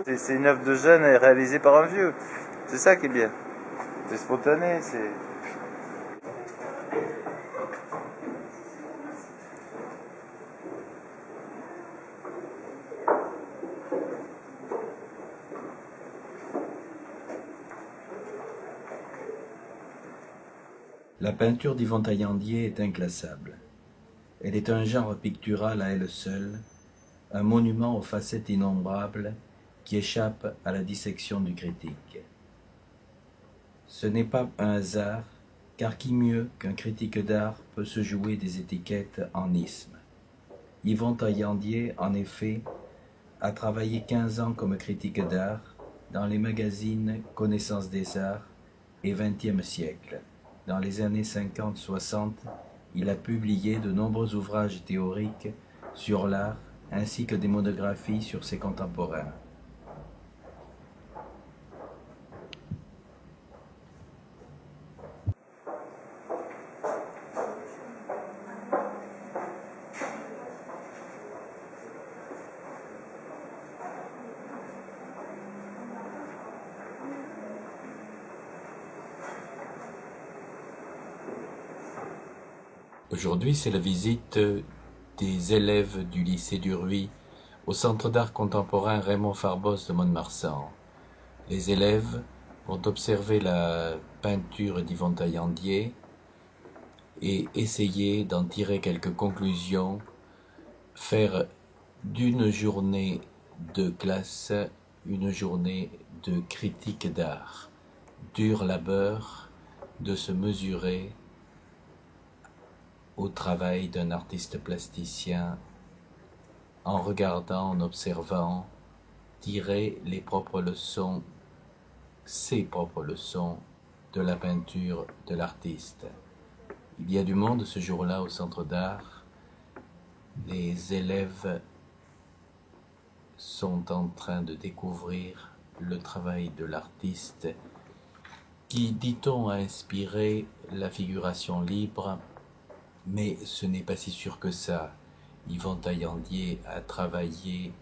C'est une œuvre de jeune réalisée par un vieux. C'est ça qui est bien. C'est spontané, c'est... La peinture d'Yvon Taillandier est inclassable. Elle est un genre pictural à elle seule, un monument aux facettes innombrables qui échappe à la dissection du critique. Ce n'est pas un hasard, car qui mieux qu'un critique d'art peut se jouer des étiquettes en isme. Yvon Taillandier, en effet, a travaillé 15 ans comme critique d'art dans les magazines Connaissance des Arts et XXe siècle. Dans les années 50-60, il a publié de nombreux ouvrages théoriques sur l'art ainsi que des monographies sur ses contemporains. Aujourd'hui, c'est la visite des élèves du lycée du Rhuys au Centre d'art contemporain Raymond Farbos de Mont-de-Marsan. Les élèves vont observer la peinture d'Yvon Taillandier et essayer d'en tirer quelques conclusions, faire d'une journée de classe une journée de critique d'art. Dur labeur de se mesurer au travail d'un artiste plasticien en regardant, en observant, tirer les propres leçons, ses propres leçons de la peinture de l'artiste. Il y a du monde ce jour-là au centre d'art. Les élèves sont en train de découvrir le travail de l'artiste qui, dit-on, a inspiré la figuration libre. Mais ce n'est pas si sûr que ça. Yvon Taillandier a travaillé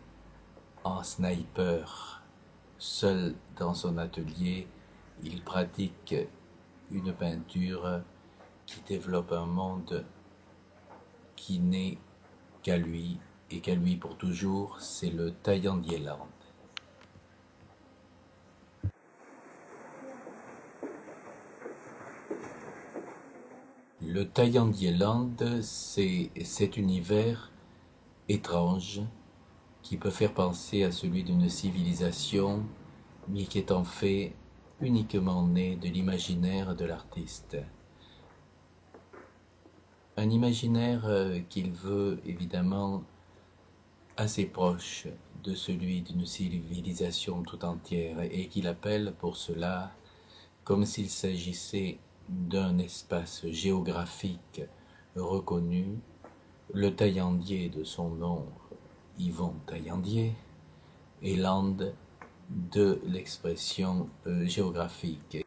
en sniper, seul dans son atelier. Il pratique une peinture qui développe un monde qui n'est qu'à lui et qu'à lui pour toujours. C'est le Taillandierland. Le Taillandierland, c'est cet univers étrange qui peut faire penser à celui d'une civilisation, mais qui est en fait uniquement né de l'imaginaire de l'artiste. Un imaginaire qu'il veut évidemment assez proche de celui d'une civilisation tout entière et qu'il appelle pour cela comme s'il s'agissait d'un espace géographique reconnu, le Taillandier de son nom, Yvon Taillandier, et land de l'expression géographique.